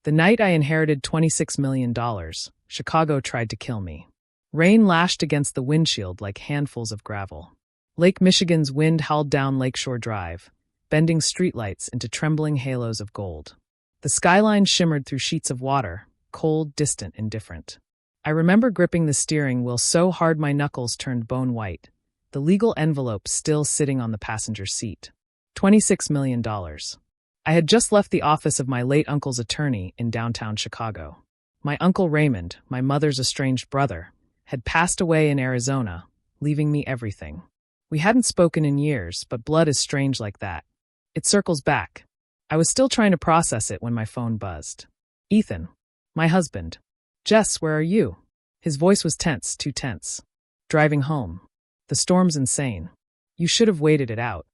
The night I inherited $26 million, Chicago tried to kill me. Rain lashed against the windshield like handfuls of gravel. Lake Michigan's wind howled down Lakeshore Drive, bending streetlights into trembling halos of gold. The skyline shimmered through sheets of water, cold, distant, indifferent. I remember gripping the steering wheel so hard my knuckles turned bone white, the legal envelope still sitting on the passenger seat. $26 million. I had just left the office of my late uncle's attorney in downtown Chicago. My Uncle Raymond, my mother's estranged brother, had passed away in Arizona, leaving me everything. We hadn't spoken in years, but blood is strange like that. It circles back. I was still trying to process it when my phone buzzed. Ethan. My husband. Jess, where are you? His voice was tense, too tense. Driving home. The storm's insane. You should have waited it out.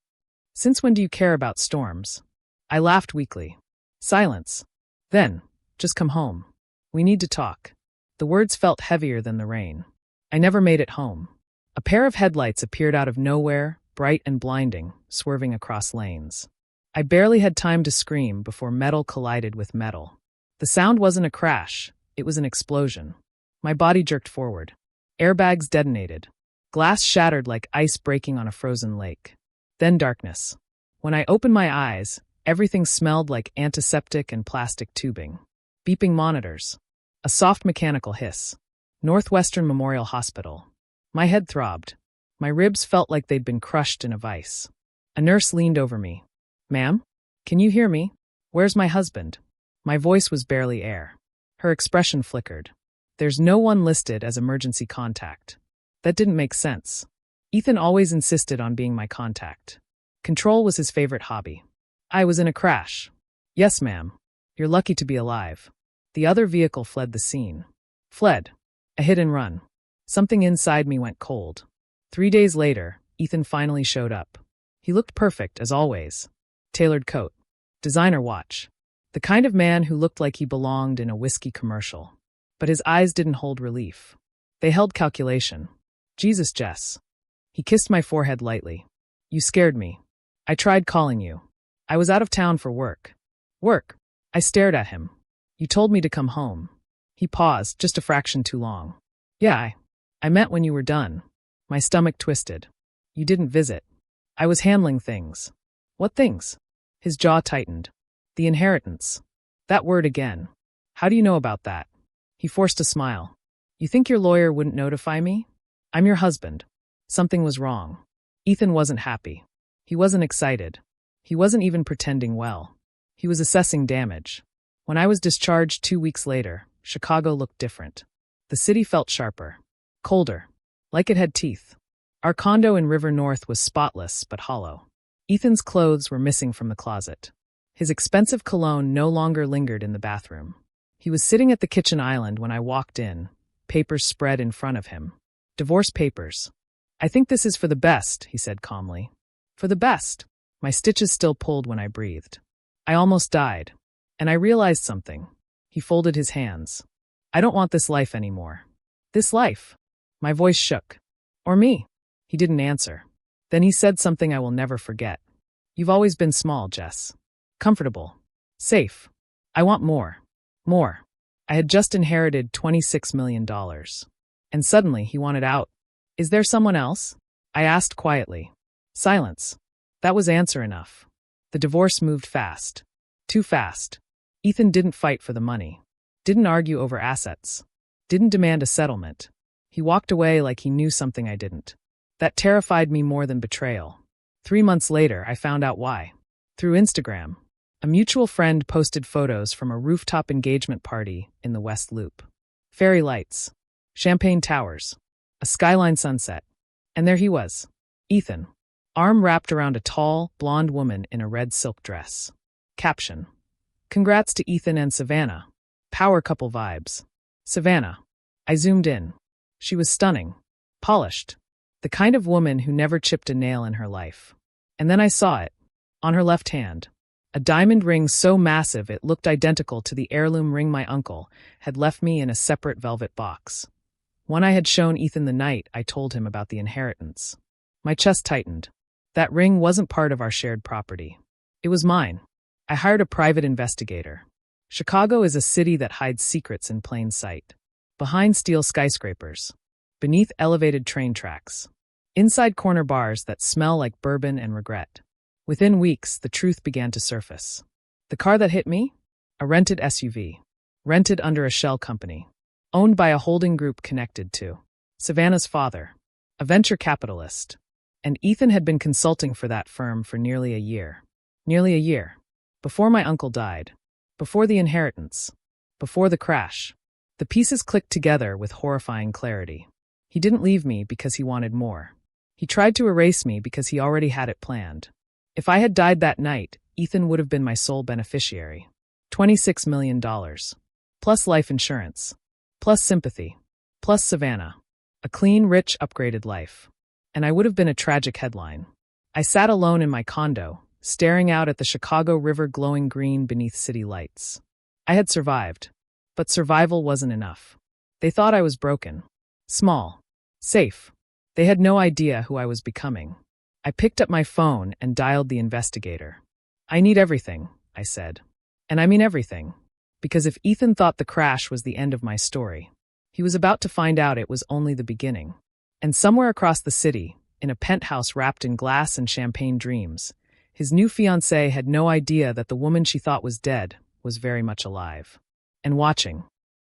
Since when do you care about storms? I laughed weakly. Silence. Then, just come home. We need to talk. The words felt heavier than the rain. I never made it home. A pair of headlights appeared out of nowhere, bright and blinding, swerving across lanes. I barely had time to scream before metal collided with metal. The sound wasn't a crash, it was an explosion. My body jerked forward. Airbags detonated. Glass shattered like ice breaking on a frozen lake. Then darkness. When I opened my eyes, everything smelled like antiseptic and plastic tubing. Beeping monitors. A soft mechanical hiss. Northwestern Memorial Hospital. My head throbbed. My ribs felt like they'd been crushed in a vice. A nurse leaned over me. Ma'am? Can you hear me? Where's my husband? My voice was barely air. Her expression flickered. There's no one listed as emergency contact. That didn't make sense. Ethan always insisted on being my contact. Control was his favorite hobby. I was in a crash. Yes, ma'am. You're lucky to be alive. The other vehicle fled the scene. Fled. A hit and run. Something inside me went cold. 3 days later, Ethan finally showed up. He looked perfect, as always. Tailored coat. Designer watch. The kind of man who looked like he belonged in a whiskey commercial. But his eyes didn't hold relief. They held calculation. Jesus, Jess. He kissed my forehead lightly. You scared me. I tried calling you. I was out of town for work. Work. I stared at him. You told me to come home. He paused, just a fraction too long. Yeah, I meant when you were done. My stomach twisted. You didn't visit. I was handling things. What things? His jaw tightened. The inheritance. That word again. How do you know about that? He forced a smile. You think your lawyer wouldn't notify me? I'm your husband. Something was wrong. Ethan wasn't happy. He wasn't excited. He wasn't even pretending well. He was assessing damage. When I was discharged 2 weeks later, Chicago looked different. The city felt sharper. Colder. Like it had teeth. Our condo in River North was spotless but hollow. Ethan's clothes were missing from the closet. His expensive cologne no longer lingered in the bathroom. He was sitting at the kitchen island when I walked in, papers spread in front of him. Divorce papers. I think this is for the best, he said calmly. For the best. My stitches still pulled when I breathed. I almost died. And I realized something. He folded his hands. I don't want this life anymore. This life. My voice shook. Or me. He didn't answer. Then he said something I will never forget. You've always been small, Jess. Comfortable. Safe. I want more. More. I had just inherited $26 million. And suddenly he wanted out. Is there someone else? I asked quietly. Silence. That was answer enough. The divorce moved fast. Too fast. Ethan didn't fight for the money. Didn't argue over assets. Didn't demand a settlement. He walked away like he knew something I didn't. That terrified me more than betrayal. 3 months later, I found out why. Through Instagram. A mutual friend posted photos from a rooftop engagement party in the West Loop. Fairy lights. Champagne towers. A skyline sunset. And there he was. Ethan. Arm wrapped around a tall, blonde woman in a red silk dress. Caption. Congrats to Ethan and Savannah. Power couple vibes. Savannah. I zoomed in. She was stunning. Polished. The kind of woman who never chipped a nail in her life. And then I saw it. On her left hand. A diamond ring so massive it looked identical to the heirloom ring my uncle had left me in a separate velvet box. When I had shown Ethan the night I told him about the inheritance. My chest tightened. That ring wasn't part of our shared property. It was mine. I hired a private investigator. Chicago is a city that hides secrets in plain sight. Behind steel skyscrapers. Beneath elevated train tracks. Inside corner bars that smell like bourbon and regret. Within weeks, the truth began to surface. The car that hit me? A rented SUV. Rented under a shell company. Owned by a holding group connected to Savannah's father, a venture capitalist. And Ethan had been consulting for that firm for nearly a year. Nearly a year. Before my uncle died. Before the inheritance. Before the crash. The pieces clicked together with horrifying clarity. He didn't leave me because he wanted more. He tried to erase me because he already had it planned. If I had died that night, Ethan would have been my sole beneficiary. $26 million. Plus life insurance. Plus sympathy. Plus Savannah. A clean, rich, upgraded life. And I would have been a tragic headline. I sat alone in my condo, staring out at the Chicago River glowing green beneath city lights. I had survived. But survival wasn't enough. They thought I was broken. Small. Safe. They had no idea who I was becoming. I picked up my phone and dialed the investigator. I need everything, I said. And I mean everything. Because if Ethan thought the crash was the end of my story, he was about to find out it was only the beginning. And somewhere across the city, in a penthouse wrapped in glass and champagne dreams, his new fiancée had no idea that the woman she thought was dead was very much alive. And watching.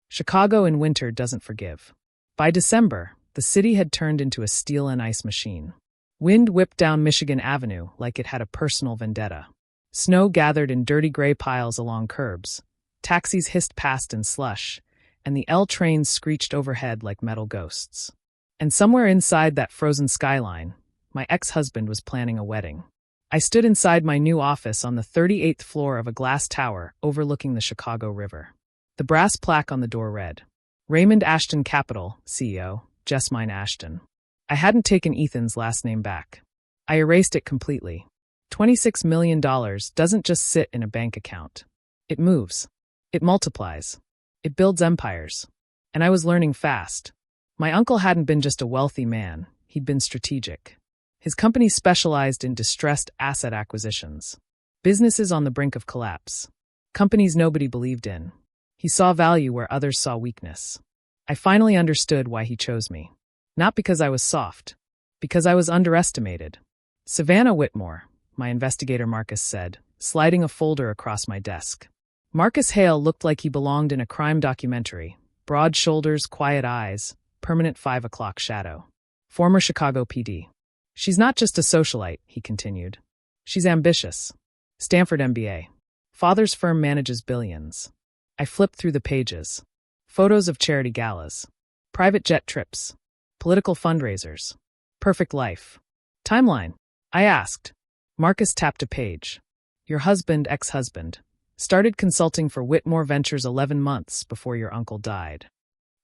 Chicago in winter doesn't forgive. By December, the city had turned into a steel and ice machine. Wind whipped down Michigan Avenue like it had a personal vendetta. Snow gathered in dirty gray piles along curbs. Taxis hissed past in slush, and the L trains screeched overhead like metal ghosts. And somewhere inside that frozen skyline, my ex-husband was planning a wedding. I stood inside my new office on the 38th floor of a glass tower overlooking the Chicago River. The brass plaque on the door read, Raymond Ashton Capital, CEO, Jessmine Ashton. I hadn't taken Ethan's last name back. I erased it completely. $26 million doesn't just sit in a bank account. It moves. It multiplies. It builds empires. And I was learning fast. My uncle hadn't been just a wealthy man, he'd been strategic. His company specialized in distressed asset acquisitions. Businesses on the brink of collapse. Companies nobody believed in. He saw value where others saw weakness. I finally understood why he chose me. Not because I was soft. Because I was underestimated. Savannah Whitmore, my investigator Marcus said, sliding a folder across my desk. Marcus Hale looked like he belonged in a crime documentary. Broad shoulders, quiet eyes, permanent 5 o'clock shadow. Former Chicago PD. She's not just a socialite, he continued. She's ambitious. Stanford MBA. Father's firm manages billions. I flipped through the pages. Photos of charity galas. Private jet trips. Political fundraisers. Perfect life. Timeline. I asked. Marcus tapped a page. Your husband, ex-husband, started consulting for Whitmore Ventures 11 months before your uncle died.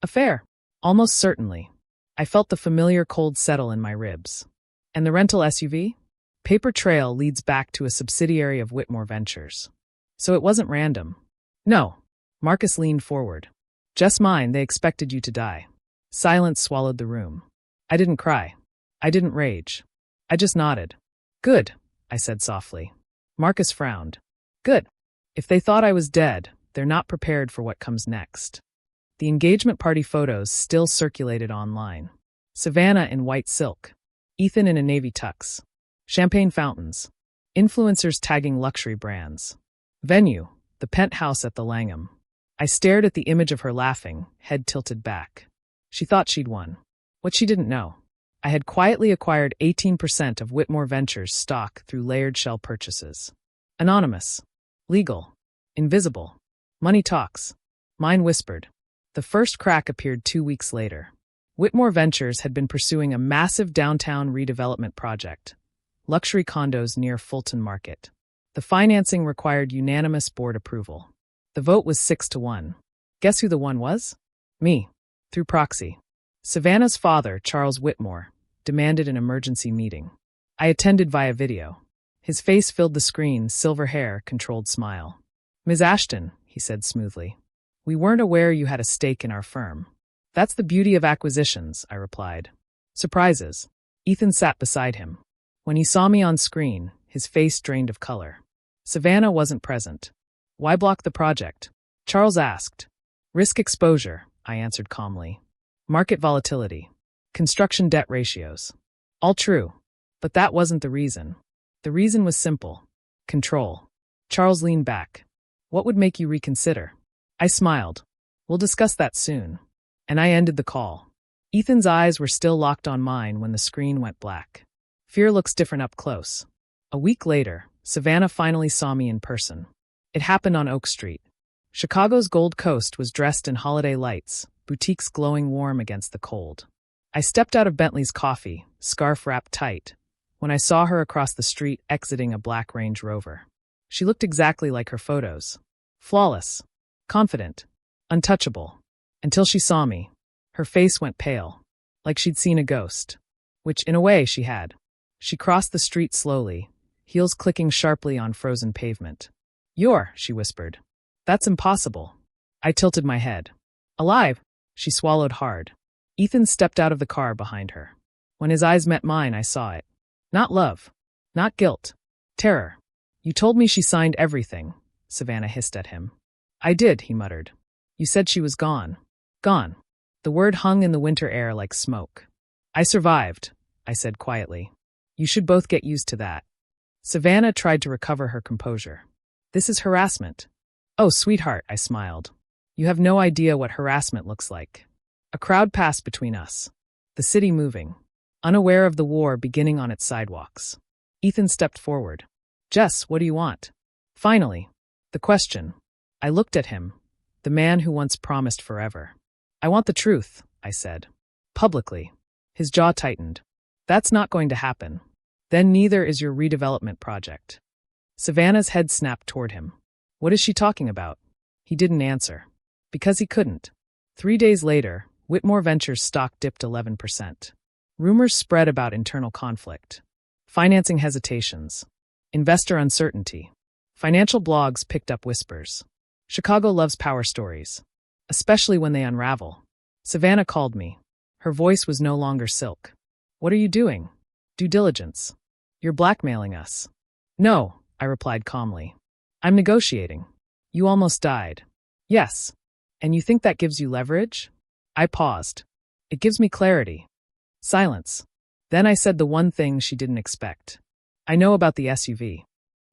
Affair. Almost certainly. I felt the familiar cold settle in my ribs. And the rental SUV? Paper trail leads back to a subsidiary of Whitmore Ventures. So it wasn't random. No. Marcus leaned forward. Jessmine, they expected you to die. Silence swallowed the room. I didn't cry. I didn't rage. I just nodded. Good, I said softly. Marcus frowned. Good. If they thought I was dead, they're not prepared for what comes next. The engagement party photos still circulated online. Savannah in white silk. Ethan in a navy tux. Champagne fountains. Influencers tagging luxury brands. Venue, the penthouse at the Langham. I stared at the image of her laughing, head tilted back. She thought she'd won. What she didn't know. I had quietly acquired 18% of Whitmore Ventures stock through layered shell purchases. Anonymous. Legal. Invisible. Money talks. Mine whispered. The first crack appeared 2 weeks later. Whitmore Ventures had been pursuing a massive downtown redevelopment project. Luxury condos near Fulton Market. The financing required unanimous board approval. The vote was 6-1. Guess who the one was? Me. Through proxy. Savannah's father, Charles Whitmore, demanded an emergency meeting. I attended via video. His face filled the screen, silver hair, controlled smile. Ms. Ashton, he said smoothly. We weren't aware you had a stake in our firm. That's the beauty of acquisitions, I replied. Surprises. Ethan sat beside him. When he saw me on screen, his face drained of color. Savannah wasn't present. Why block the project? Charles asked. Risk exposure, I answered calmly. Market volatility. Construction debt ratios. All true. But that wasn't the reason. The reason was simple. Control. Charles leaned back. What would make you reconsider? I smiled. We'll discuss that soon. And I ended the call. Ethan's eyes were still locked on mine when the screen went black. Fear looks different up close. A week later, Savannah finally saw me in person. It happened on Oak Street. Chicago's Gold Coast was dressed in holiday lights, boutiques glowing warm against the cold. I stepped out of Bentley's coffee, scarf wrapped tight, when I saw her across the street exiting a black Range Rover. She looked exactly like her photos. Flawless, confident, untouchable. Until she saw me. Her face went pale, like she'd seen a ghost. Which, in a way, she had. She crossed the street slowly, heels clicking sharply on frozen pavement. She whispered. That's impossible. I tilted my head. Alive? She swallowed hard. Ethan stepped out of the car behind her. When his eyes met mine, I saw it. Not love. Not guilt. Terror. You told me she signed everything, Savannah hissed at him. I did, he muttered. You said she was gone. Gone. The word hung in the winter air like smoke. I survived, I said quietly. You should both get used to that. Savannah tried to recover her composure. This is harassment. Oh, sweetheart, I smiled. You have no idea what harassment looks like. A crowd passed between us. The city moving. Unaware of the war beginning on its sidewalks. Ethan stepped forward. Jess, what do you want? Finally. The question. I looked at him. The man who once promised forever. I want the truth, I said. Publicly. His jaw tightened. That's not going to happen. Then neither is your redevelopment project. Savannah's head snapped toward him. What is she talking about? He didn't answer. Because he couldn't. 3 days later, Whitmore Ventures' stock dipped 11%. Rumors spread about internal conflict. Financing hesitations. Investor uncertainty. Financial blogs picked up whispers. Chicago loves power stories. Especially when they unravel. Savannah called me. Her voice was no longer silk. What are you doing? Due diligence. You're blackmailing us. No, I replied calmly. I'm negotiating. You almost died. Yes. And you think that gives you leverage? I paused. It gives me clarity. Silence. Then I said the one thing she didn't expect. I know about the SUV.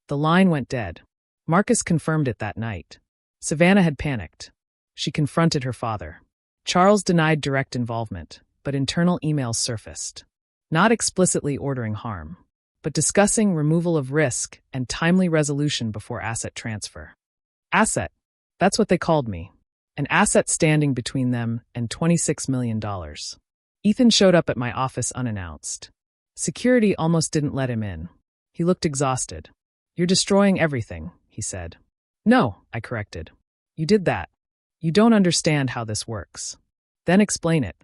The line went dead. Marcus confirmed it that night. Savannah had panicked. She confronted her father. Charles denied direct involvement, but internal emails surfaced. Not explicitly ordering harm, but discussing removal of risk and timely resolution before asset transfer. Asset. That's what they called me. An asset standing between them and $26 million. Ethan showed up at my office unannounced. Security almost didn't let him in. He looked exhausted. You're destroying everything, he said. No, I corrected. You did that. You don't understand how this works. Then explain it.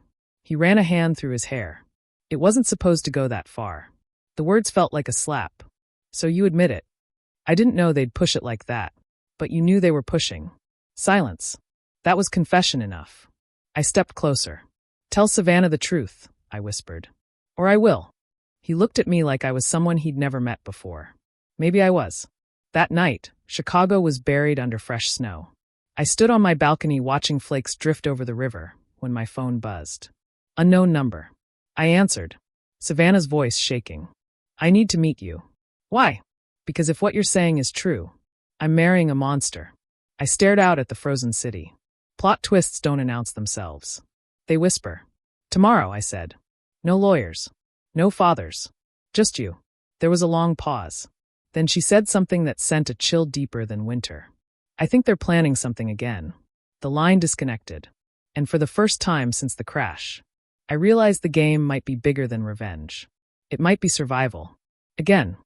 He ran a hand through his hair. It wasn't supposed to go that far. The words felt like a slap. So you admit it. I didn't know they'd push it like that. But you knew they were pushing. Silence. That was confession enough. I stepped closer. Tell Savannah the truth, I whispered. Or I will. He looked at me like I was someone he'd never met before. Maybe I was. That night, Chicago was buried under fresh snow. I stood on my balcony watching flakes drift over the river when my phone buzzed. Unknown number. I answered. Savannah's voice shaking. I need to meet you. Why? Because if what you're saying is true, I'm marrying a monster. I stared out at the frozen city. Plot twists don't announce themselves. They whisper. Tomorrow, I said. No lawyers. No fathers. Just you. There was a long pause. Then she said something that sent a chill deeper than winter. I think they're planning something again. The line disconnected. And for the first time since the crash, I realized the game might be bigger than revenge. It might be survival. Again.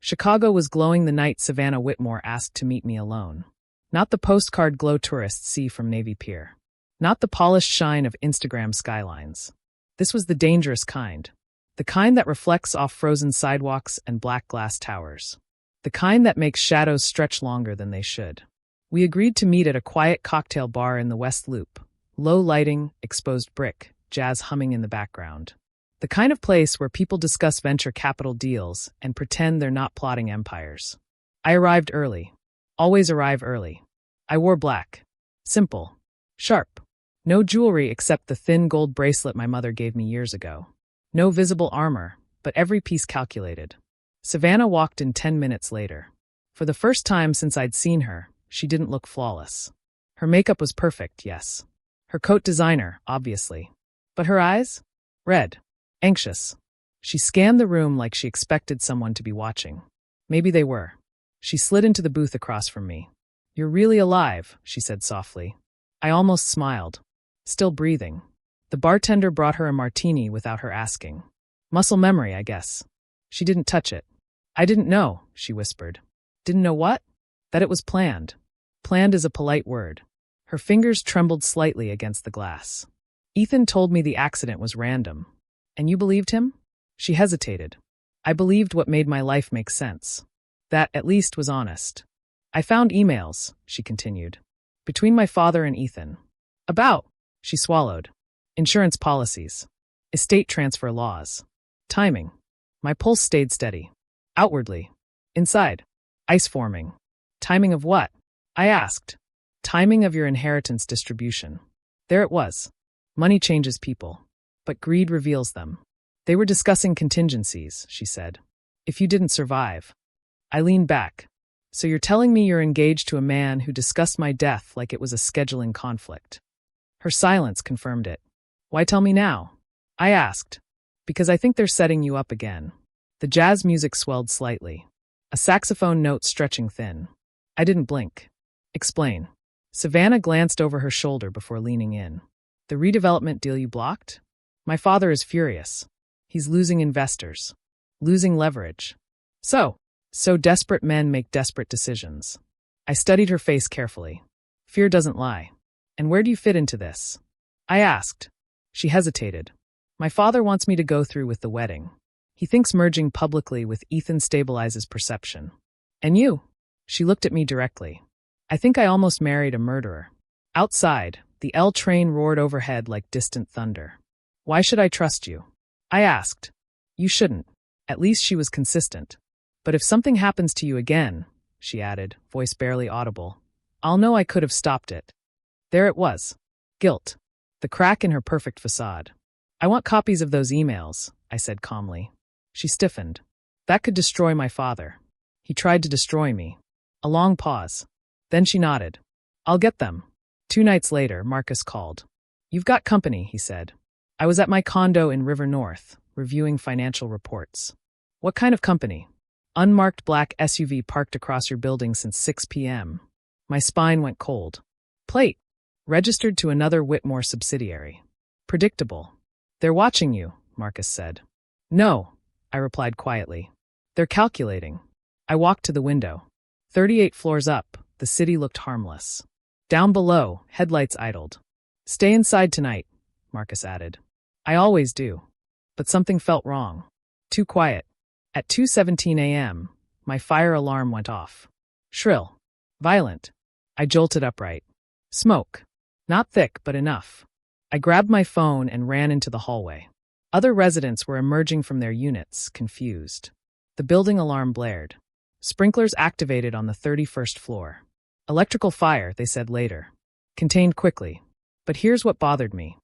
Chicago was glowing the night Savannah Whitmore asked to meet me alone. Not the postcard glow tourists see from Navy Pier. Not the polished shine of Instagram skylines. This was the dangerous kind. The kind that reflects off frozen sidewalks and black glass towers. The kind that makes shadows stretch longer than they should. We agreed to meet at a quiet cocktail bar in the West Loop. Low lighting, exposed brick, jazz humming in the background. The kind of place where people discuss venture capital deals and pretend they're not plotting empires. I arrived early. Always arrive early. I wore black. Simple. Sharp. No jewelry except the thin gold bracelet my mother gave me years ago. No visible armor, but every piece calculated. Savannah walked in 10 minutes later. For the first time since I'd seen her, she didn't look flawless. Her makeup was perfect, yes. Her coat designer, obviously. But her eyes? Red. Anxious. She scanned the room like she expected someone to be watching. Maybe they were. She slid into the booth across from me. "You're really alive," she said softly. I almost smiled. Still breathing. The bartender brought her a martini without her asking. Muscle memory, I guess. She didn't touch it. "I didn't know," she whispered. "Didn't know what?" "That it was planned." Planned is a polite word. Her fingers trembled slightly against the glass. "Ethan told me the accident was random." "And you believed him?" She hesitated. "I believed what made my life make sense. That, at least, was honest. I found emails," she continued, "between my father and Ethan. About," she swallowed, "insurance policies, estate transfer laws, timing." My pulse stayed steady. Outwardly. Inside. Ice forming. "Timing of what?" I asked. "Timing of your inheritance distribution." There it was. Money changes people, but greed reveals them. "They were discussing contingencies," she said. "If you didn't survive." I leaned back. "So you're telling me you're engaged to a man who discussed my death like it was a scheduling conflict?" Her silence confirmed it. "Why tell me now?" I asked. "Because I think they're setting you up again." The jazz music swelled slightly. A saxophone note stretching thin. I didn't blink. "Explain." Savannah glanced over her shoulder before leaning in. "The redevelopment deal you blocked? My father is furious. He's losing investors. Losing leverage. So desperate men make desperate decisions." I studied her face carefully. "Fear doesn't lie. And where do you fit into this?" I asked. She hesitated. "My father wants me to go through with the wedding. He thinks merging publicly with Ethan stabilizes perception." "And you?" She looked at me directly. "I think I almost married a murderer." Outside, the L train roared overhead like distant thunder. "Why should I trust you?" I asked. "You shouldn't." At least she was consistent. "But if something happens to you again," she added, voice barely audible, "I'll know I could have stopped it." There it was. Guilt. The crack in her perfect facade. "I want copies of those emails," I said calmly. She stiffened. "That could destroy my father. He tried to destroy me." A long pause. Then she nodded. "I'll get them." 2 nights later, Marcus called. "You've got company," he said. "I was at my condo in River North, reviewing financial reports." "What kind of company?" "Unmarked black SUV parked across your building since 6 p.m. My spine went cold. "Plate. Registered to another Whitmore subsidiary." "Predictable." "They're watching you," Marcus said. "No," I replied quietly. "They're calculating." I walked to the window. 38 floors up, the city looked harmless. Down below, headlights idled. "Stay inside tonight," Marcus added. "I always do." But something felt wrong. Too quiet. At 2:17 a.m., my fire alarm went off. Shrill. Violent. I jolted upright. Smoke. Not thick, but enough. I grabbed my phone and ran into the hallway. Other residents were emerging from their units, confused. The building alarm blared. Sprinklers activated on the 31st floor. Electrical fire, they said later. Contained quickly. But here's what bothered me.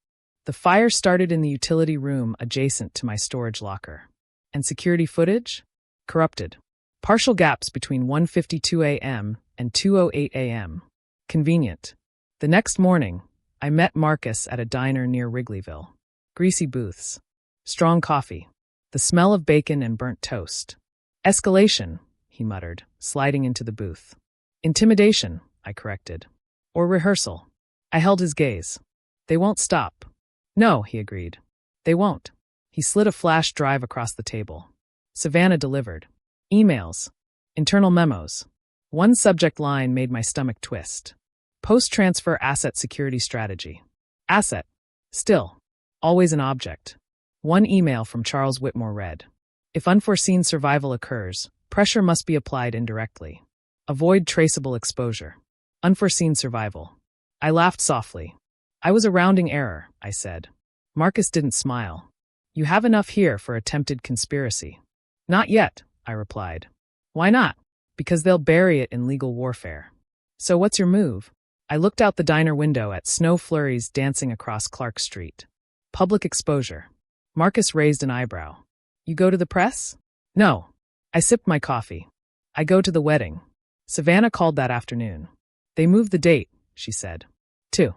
The fire started in the utility room adjacent to my storage locker. And security footage? Corrupted. Partial gaps between 1:52 a.m. and 2:08 a.m. Convenient. The next morning, I met Marcus at a diner near Wrigleyville. Greasy booths. Strong coffee. The smell of bacon and burnt toast. "Escalation," he muttered, sliding into the booth. "Intimidation," I corrected. "Or rehearsal." I held his gaze. "They won't stop." "No," he agreed. "They won't." He slid a flash drive across the table. Savannah delivered. Emails. Internal memos. One subject line made my stomach twist. Post-transfer asset security strategy. Asset. Still. Always an object. One email from Charles Whitmore read, "If unforeseen survival occurs, pressure must be applied indirectly. Avoid traceable exposure." Unforeseen survival. I laughed softly. "I was a rounding error," I said. Marcus didn't smile. "You have enough here for attempted conspiracy." "Not yet," I replied. "Why not?" "Because they'll bury it in legal warfare." "So what's your move?" I looked out the diner window at snow flurries dancing across Clark Street. Public exposure. Marcus raised an eyebrow. You go to the press? No. I sipped my coffee. I go to the wedding. Savannah called that afternoon. They moved the date, she said. 2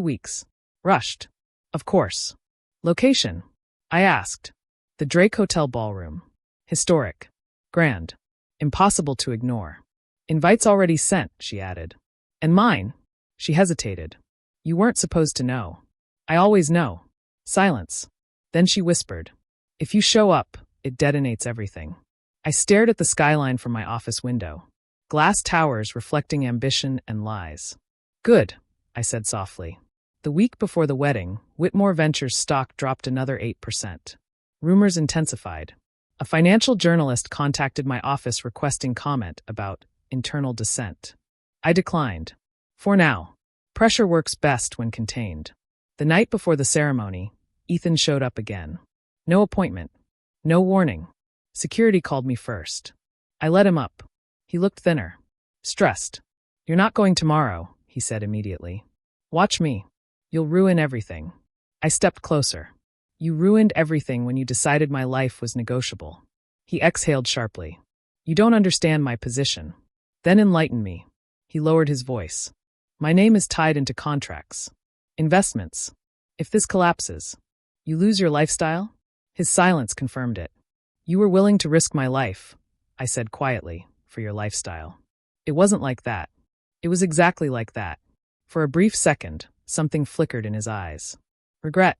weeks. Rushed. Of course. Location? I asked. The Drake Hotel ballroom. Historic. Grand. Impossible to ignore. Invites already sent, she added. And mine? She hesitated. You weren't supposed to know. I always know. Silence. Then she whispered. If you show up, it detonates everything. I stared at the skyline from my office window. Glass towers reflecting ambition and lies. Good, I said softly. The week before the wedding, Whitmore Ventures stock dropped another 8%. Rumors intensified. A financial journalist contacted my office requesting comment about internal dissent. I declined. For now. Pressure works best when contained. The night before the ceremony, Ethan showed up again. No appointment. No warning. Security called me first. I let him up. He looked thinner. Stressed. You're not going tomorrow, he said immediately. Watch me. You'll ruin everything. I stepped closer. You ruined everything when you decided my life was negotiable. He exhaled sharply. You don't understand my position. Then enlighten me. He lowered his voice. My name is tied into contracts. Investments. If this collapses, you lose your lifestyle? His silence confirmed it. You were willing to risk my life, I said quietly, for your lifestyle. It wasn't like that. It was exactly like that. For a brief second, something flickered in his eyes. Regret?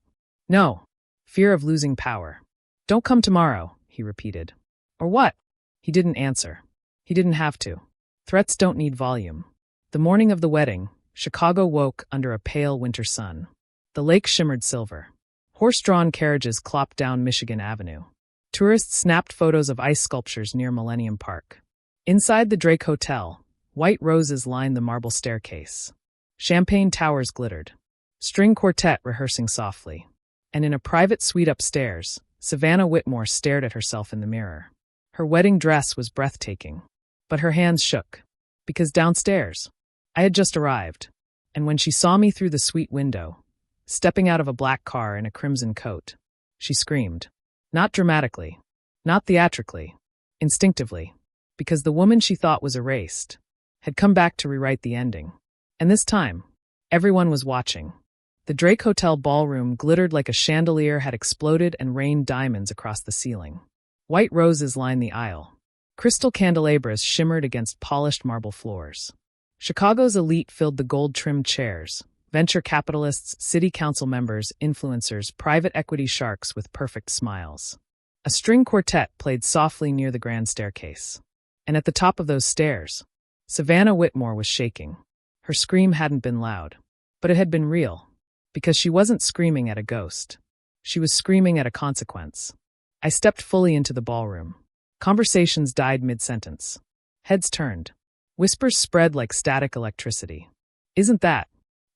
No. Fear of losing power. Don't come tomorrow, he repeated. Or what? He didn't answer. He didn't have to. Threats don't need volume. The morning of the wedding, Chicago woke under a pale winter sun. The lake shimmered silver. Horse-drawn carriages clopped down Michigan Avenue. Tourists snapped photos of ice sculptures near Millennium Park. Inside the Drake Hotel, white roses lined the marble staircase. Champagne towers glittered. String quartet rehearsing softly. And in a private suite upstairs, Savannah Whitmore stared at herself in the mirror. Her wedding dress was breathtaking. But her hands shook. Because downstairs, I had just arrived. And when she saw me through the suite window, stepping out of a black car in a crimson coat, she screamed. Not dramatically. Not theatrically. Instinctively. Because the woman she thought was erased had come back to rewrite the ending. And this time, everyone was watching. The Drake Hotel ballroom glittered like a chandelier had exploded and rained diamonds across the ceiling. White roses lined the aisle. Crystal candelabras shimmered against polished marble floors. Chicago's elite filled the gold-trimmed chairs. Venture capitalists, city council members, influencers, private equity sharks with perfect smiles. A string quartet played softly near the grand staircase. And at the top of those stairs, Savannah Whitmore was shaking. Her scream hadn't been loud, but it had been real. Because she wasn't screaming at a ghost. She was screaming at a consequence. I stepped fully into the ballroom. Conversations died mid-sentence. Heads turned. Whispers spread like static electricity. Isn't that?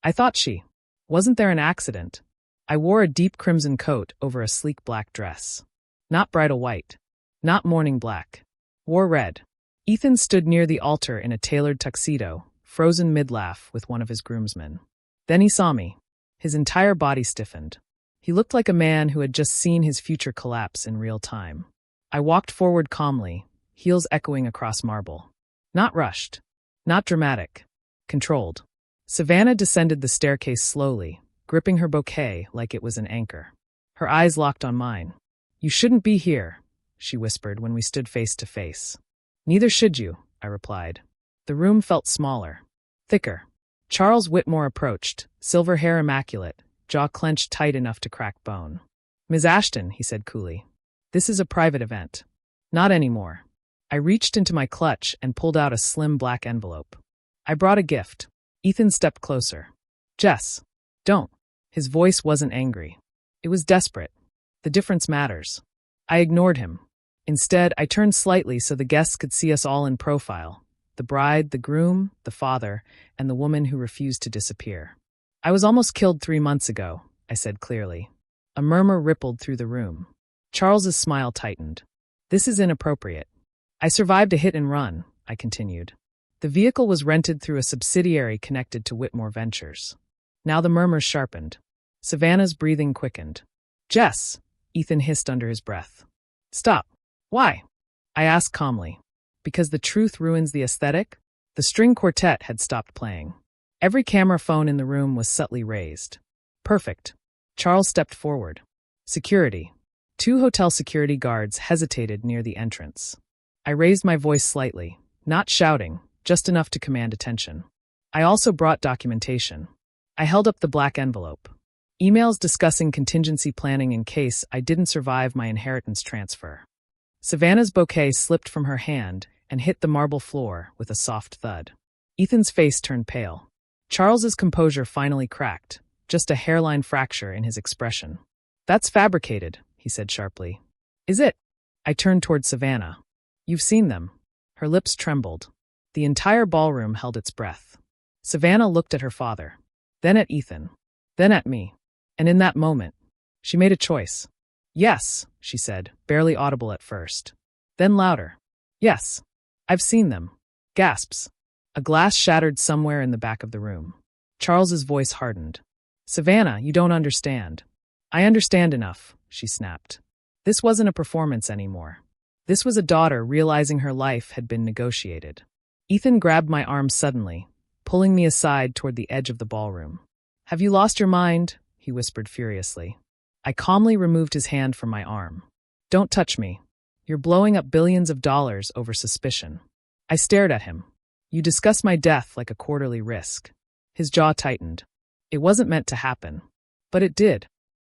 I thought she. Wasn't there an accident? I wore a deep crimson coat over a sleek black dress. Not bridal white. Not morning black. Wore red. Ethan stood near the altar in a tailored tuxedo, frozen mid-laugh with one of his groomsmen. Then he saw me. His entire body stiffened. He looked like a man who had just seen his future collapse in real time. I walked forward calmly, heels echoing across marble. Not rushed. Not dramatic. Controlled. Savannah descended the staircase slowly, gripping her bouquet like it was an anchor. Her eyes locked on mine. You shouldn't be here, she whispered when we stood face to face. Neither should you, I replied. The room felt smaller. Thicker. Charles Whitmore approached, silver hair immaculate, jaw clenched tight enough to crack bone. Ms. Ashton, he said coolly. This is a private event. Not anymore. I reached into my clutch and pulled out a slim black envelope. I brought a gift. Ethan stepped closer. Jess, don't. His voice wasn't angry. It was desperate. The difference matters. I ignored him. Instead, I turned slightly so the guests could see us all in profile. The bride, the groom, the father, and the woman who refused to disappear. I was almost killed 3 months ago, I said clearly. A murmur rippled through the room. Charles's smile tightened. This is inappropriate. I survived a hit and run, I continued. The vehicle was rented through a subsidiary connected to Whitmore Ventures. Now the murmurs sharpened. Savannah's breathing quickened. "Jess," Ethan hissed under his breath. "Stop." "Why?" I asked calmly. "Because the truth ruins the aesthetic?" The string quartet had stopped playing. Every camera phone in the room was subtly raised. "Perfect." Charles stepped forward. "Security." 2 hotel security guards hesitated near the entrance. I raised my voice slightly, not shouting, just enough to command attention. I also brought documentation. I held up the black envelope. Emails discussing contingency planning in case I didn't survive my inheritance transfer. Savannah's bouquet slipped from her hand and hit the marble floor with a soft thud. Ethan's face turned pale. Charles's composure finally cracked, just a hairline fracture in his expression. "That's fabricated," he said sharply. "Is it?" I turned toward Savannah. "You've seen them." Her lips trembled. The entire ballroom held its breath. Savannah looked at her father, then at Ethan, then at me. And in that moment, she made a choice. "Yes," she said, barely audible at first. Then louder. "Yes. I've seen them." Gasps. A glass shattered somewhere in the back of the room. Charles's voice hardened. "Savannah, you don't understand." "I understand enough," she snapped. This wasn't a performance anymore. This was a daughter realizing her life had been negotiated. Ethan grabbed my arm suddenly, pulling me aside toward the edge of the ballroom. "Have you lost your mind?" he whispered furiously. I calmly removed his hand from my arm. "Don't touch me. You're blowing up billions of dollars over suspicion." I stared at him. "You discuss my death like a quarterly risk." His jaw tightened. "It wasn't meant to happen." "But it did."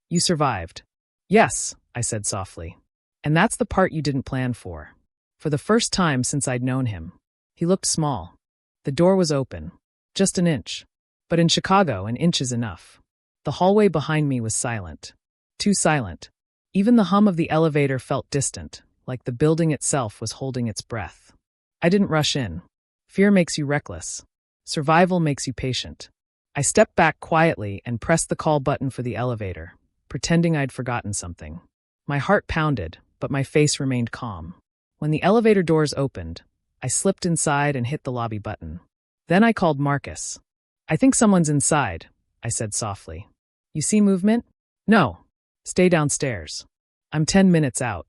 "You survived." "Yes," I said softly. "And that's the part you didn't plan for." For the first time since I'd known him, he looked small. The door was open, just an inch. But in Chicago, an inch is enough. The hallway behind me was silent. Too silent. Even the hum of the elevator felt distant, like the building itself was holding its breath. I didn't rush in. Fear makes you reckless. Survival makes you patient. I stepped back quietly and pressed the call button for the elevator, pretending I'd forgotten something. My heart pounded, but my face remained calm. When the elevator doors opened, I slipped inside and hit the lobby button. Then I called Marcus. "I think someone's inside," I said softly. "You see movement?" "No. Stay downstairs. I'm 10 minutes out."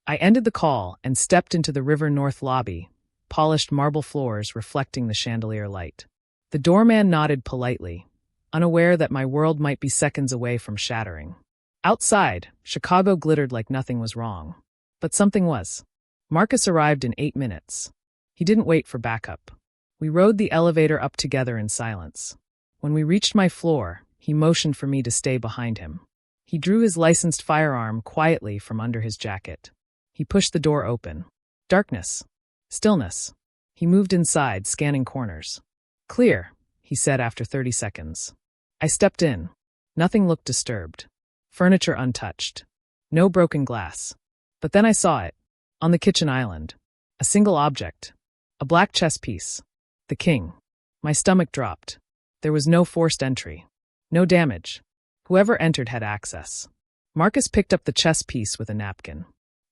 I ended the call and stepped into the River North lobby, polished marble floors reflecting the chandelier light. The doorman nodded politely, unaware that my world might be seconds away from shattering. Outside, Chicago glittered like nothing was wrong. But something was. Marcus arrived in 8 minutes. He didn't wait for backup. We rode the elevator up together in silence. When we reached my floor, he motioned for me to stay behind him. He drew his licensed firearm quietly from under his jacket. He pushed the door open. Darkness. Stillness. He moved inside, scanning corners. "Clear," he said after 30 seconds. I stepped in. Nothing looked disturbed. Furniture untouched. No broken glass. But then I saw it. On the kitchen island. A single object. A black chess piece. The king. My stomach dropped. There was no forced entry. No damage. Whoever entered had access. Marcus picked up the chess piece with a napkin.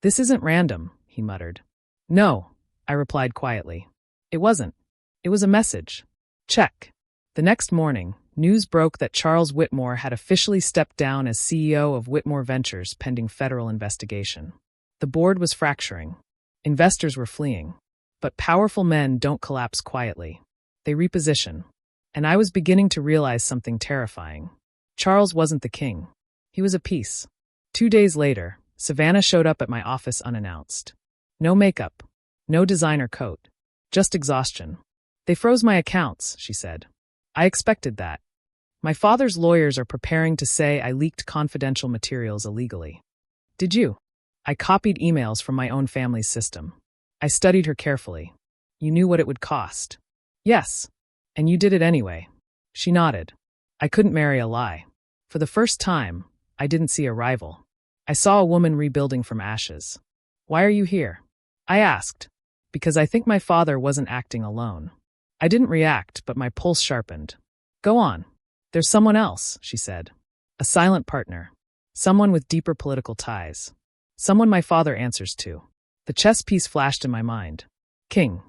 "This isn't random," he muttered. "No," I replied quietly. "It wasn't. It was a message." Check. The next morning, news broke that Charles Whitmore had officially stepped down as CEO of Whitmore Ventures pending federal investigation. The board was fracturing. Investors were fleeing. But powerful men don't collapse quietly. They reposition. And I was beginning to realize something terrifying. Charles wasn't the king. He was a piece. 2 days later, Savannah showed up at my office unannounced. No makeup. No designer coat. Just exhaustion. "They froze my accounts," she said. "I expected that. My father's lawyers are preparing to say I leaked confidential materials illegally." "Did you?" I copied emails from my own family's system. I studied her carefully. "You knew what it would cost." "Yes. And you did it anyway." She nodded. I couldn't marry a lie. For the first time, I didn't see a rival. I saw a woman rebuilding from ashes. "Why are you here?" I asked. "Because I think my father wasn't acting alone." I didn't react, but my pulse sharpened. "Go on." "There's someone else," she said. "A silent partner. Someone with deeper political ties. Someone my father answers to." The chess piece flashed in my mind. King.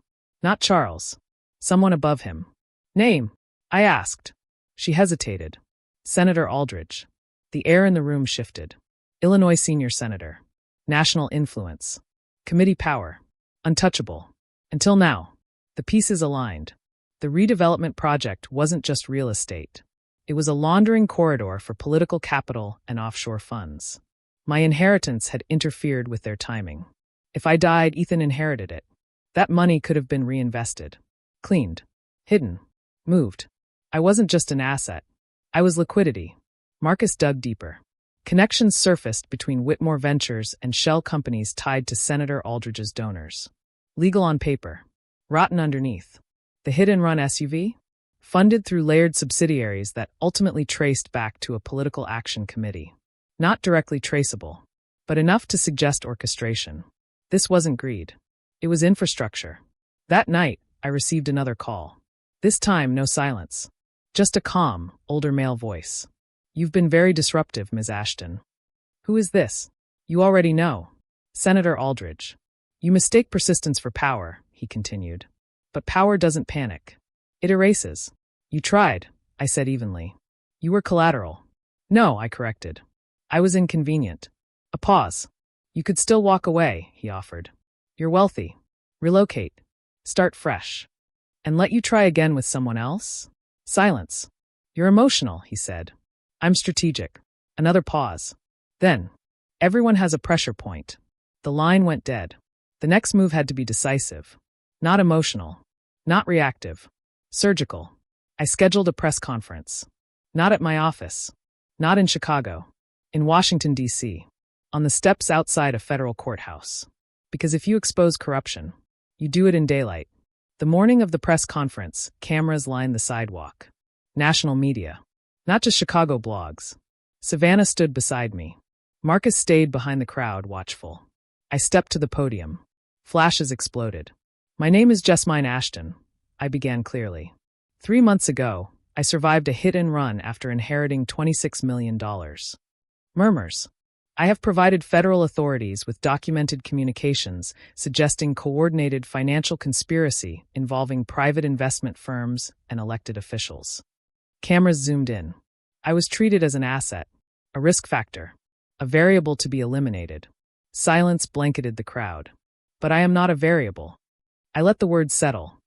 Not Charles. Someone above him. Name? I asked. She hesitated. Senator Aldridge. The air in the room shifted. Illinois senior senator. National influence. Committee power. Untouchable. Until now. The pieces aligned. The redevelopment project wasn't just real estate. It was a laundering corridor for political capital and offshore funds. My inheritance had interfered with their timing. If I died, Ethan inherited it. That money could have been reinvested. Cleaned. Hidden. Moved. I wasn't just an asset. I was liquidity. Marcus dug deeper. Connections surfaced between Whitmore Ventures and shell companies tied to Senator Aldridge's donors. Legal on paper. Rotten underneath. The hit-and-run SUV? Funded through layered subsidiaries that ultimately traced back to a political action committee. Not directly traceable, but enough to suggest orchestration. This wasn't greed. It was infrastructure. That night, I received another call. This time, no silence. Just a calm, older male voice. You've been very disruptive, Ms. Ashton. Who is this? You already know. Senator Aldridge. You mistake persistence for power, he continued. But power doesn't panic. It erases. You tried, I said evenly. You were collateral. No, I corrected. I was inconvenient. A pause. You could still walk away, he offered. You're wealthy. Relocate. Start fresh. And let you try again with someone else? Silence. You're emotional, he said. I'm strategic. Another pause. Then, everyone has a pressure point. The line went dead. The next move had to be decisive. Not emotional. Not reactive. Surgical. I scheduled a press conference. Not at my office. Not in Chicago. In Washington, D.C. On the steps outside a federal courthouse. Because if you expose corruption, you do it in daylight. The morning of the press conference, cameras lined the sidewalk. National media. Not just Chicago blogs. Savannah stood beside me. Marcus stayed behind the crowd, watchful. I stepped to the podium. Flashes exploded. My name is Jessmine Ashton, I began clearly. 3 months ago, I survived a hit-and-run after inheriting $26 million. Murmurs. I have provided federal authorities with documented communications suggesting coordinated financial conspiracy involving private investment firms and elected officials. Cameras zoomed in. I was treated as an asset, a risk factor, a variable to be eliminated. Silence blanketed the crowd. But I am not a variable. I let the words settle.